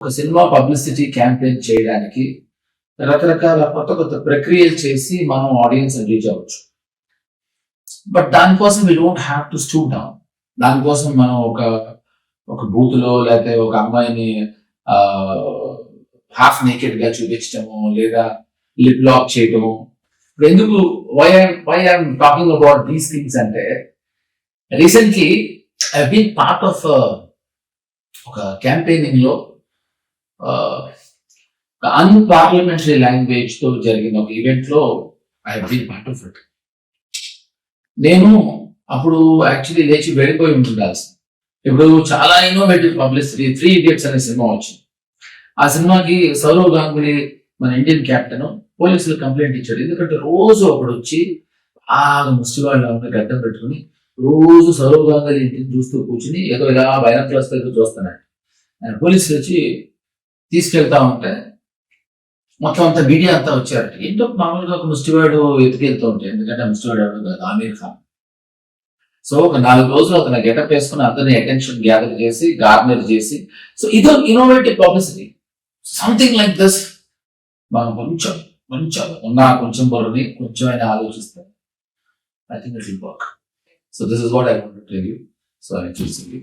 ఒక cinema publicity campaign చేయడానికి రకరకాల కొత్త కొత్త ప్రక్రియలు చేసి మనం ఆడియన్స్ రీచ్ అవ్వచ్చు. బట్ దానికోసం we don't have to stoop down. దానికోసం మనం ఒక బూత్ లో లేకపోతే ఒక అమ్మాయిని హాఫ్ నేకెడ్ గా చూపించడము లేదా లిప్ లాక్ చేయటము. ఇప్పుడు ఎందుకు why I'm talking about these things అంటే recently I been part of ఒక క్యాంపెయినింగ్ లో అన్పార్లమెంటరీ లాంగ్వేజ్ తో జరిగిన ఒక ఈవెంట్ లో I been part of it. నేను అప్పుడు యాక్చువల్లీ లేచి వెళ్ళిపోయి ఉండాల్సి. ఇప్పుడు చాలా ఇన్నోవేటివ్ పబ్లిసిటీ 3 Idiots అనే సినిమా వచ్చింది. ఆ సినిమాకి సౌరవ్ గాంగులీ మన ఇండియన్ కెప్టెన్ పోలీసులు కంప్లైంట్ ఇచ్చాడు. ఎందుకంటే రోజు ఒకడు వచ్చి ముష్టివాళ్ళ గడ్డం పెట్టుకుని రోజు సౌరవ్ గాంగులీ ఇంటిని చూస్తూ కూర్చుని ఏదో ఇలా బైనాక్యులర్స్ దగ్గర చూస్తున్నాడు. పోలీసులు వచ్చి తీసుకెళ్తా ఉంటే మొత్తం అంతా మీడియా అంతా వచ్చారట. ఏంటో మామూలుగా ఒక ముష్టివాడు ఎత్తుకెళ్తూ ఉంటాయి, ఎందుకంటే ముష్టివాడు ఎవరు కాదు, ఆమీర్ ఖాన్. సో ఒక 4 రోజులు అతను గెటప్ వేసుకుని అందరినీ అటెన్షన్ గ్యాదర్ చేసి గార్నర్ చేసి, సో ఇదో innovative publicity. Something like this మనం కొంచెం బరువుని కొంచెం అయినా ఆలోచిస్తే I think it will work. So this is what I want to tell you. So I choosing you.